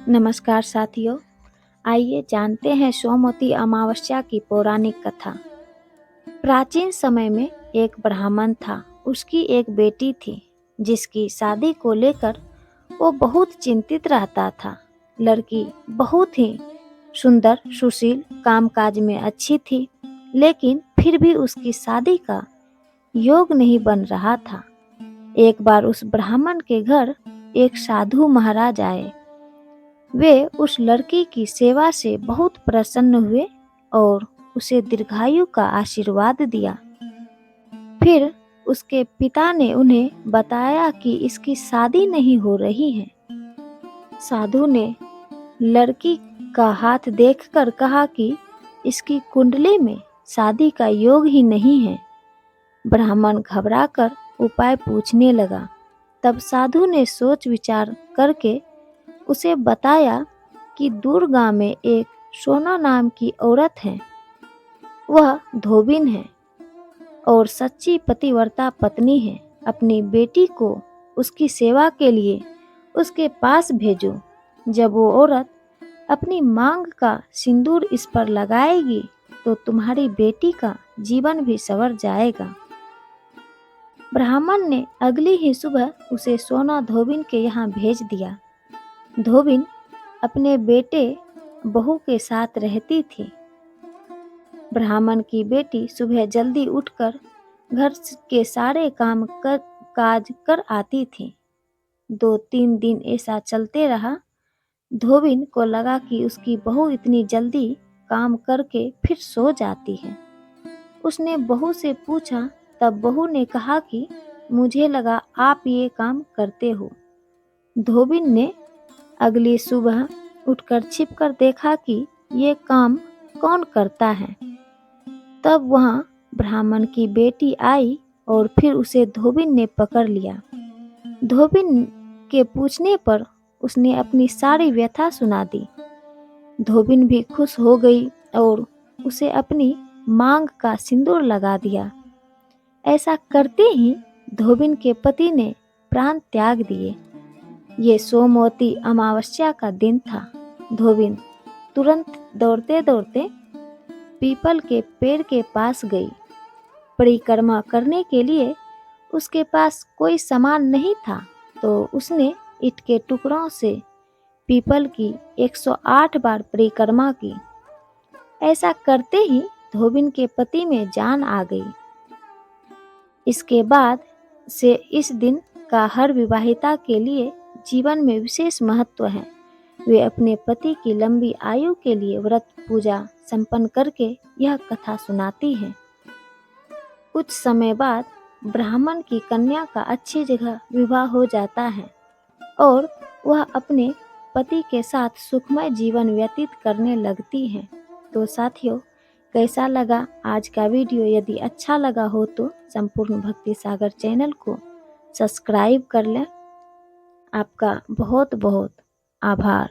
नमस्कार साथियों, आइए जानते हैं सोमवती अमावस्या की पौराणिक कथा। प्राचीन समय में एक ब्राह्मण था। उसकी एक बेटी थी जिसकी शादी को लेकर वो बहुत चिंतित रहता था। लड़की बहुत ही सुंदर, सुशील, कामकाज में अच्छी थी, लेकिन फिर भी उसकी शादी का योग नहीं बन रहा था। एक बार उस ब्राह्मण के घर एक साधु महाराज आए। वे उस लड़की की सेवा से बहुत प्रसन्न हुए और उसे दीर्घायु का आशीर्वाद दिया। फिर उसके पिता ने उन्हें बताया कि इसकी शादी नहीं हो रही है। साधु ने लड़की का हाथ देखकर कहा कि इसकी कुंडली में शादी का योग ही नहीं है। ब्राह्मण घबराकर उपाय पूछने लगा। तब साधु ने सोच विचार करके उसे बताया कि दूर गांव में एक सोना नाम की औरत है। वह धोबिन है और सच्ची पतिव्रता पत्नी है। अपनी बेटी को उसकी सेवा के लिए उसके पास भेजो। जब वो औरत अपनी मांग का सिंदूर इस पर लगाएगी तो तुम्हारी बेटी का जीवन भी संवर जाएगा। ब्राह्मण ने अगली ही सुबह उसे सोना धोबिन के यहाँ भेज दिया। धोबिन अपने बेटे बहू के साथ रहती थी। ब्राह्मण की बेटी सुबह जल्दी उठकर घर के सारे काज कर आती थी। 2-3 दिन ऐसा चलते रहा। धोबिन को लगा कि उसकी बहू इतनी जल्दी काम करके फिर सो जाती है। उसने बहू से पूछा, तब बहू ने कहा कि मुझे लगा आप ये काम करते हो। धोबिन ने अगली सुबह उठकर छिपकर देखा कि ये काम कौन करता है। तब वहां ब्राह्मण की बेटी आई और फिर उसे धोबिन ने पकड़ लिया। धोबिन के पूछने पर उसने अपनी सारी व्यथा सुना दी। धोबिन भी खुश हो गई और उसे अपनी मांग का सिंदूर लगा दिया। ऐसा करते ही धोबिन के पति ने प्राण त्याग दिए। ये सोमवती अमावस्या का दिन था। धोबिन तुरंत दौड़ते दौड़ते पीपल के पेड़ के पास गई। परिक्रमा करने के लिए उसके पास कोई सामान नहीं था, तो उसने ईंट के टुकड़ों से पीपल की 108 बार परिक्रमा की। ऐसा करते ही धोबिन के पति में जान आ गई। इसके बाद से इस दिन का हर विवाहिता के लिए जीवन में विशेष महत्व है। वे अपने पति की लंबी आयु के लिए व्रत पूजा संपन्न करके यह कथा सुनाती हैं। कुछ समय बाद ब्राह्मण की कन्या का अच्छी जगह विवाह हो जाता है और वह अपने पति के साथ सुखमय जीवन व्यतीत करने लगती है। तो साथियों, कैसा लगा आज का वीडियो? यदि अच्छा लगा हो तो संपूर्ण भक्ति सागर चैनल को सब्सक्राइब कर लें। आपका बहुत बहुत आभार।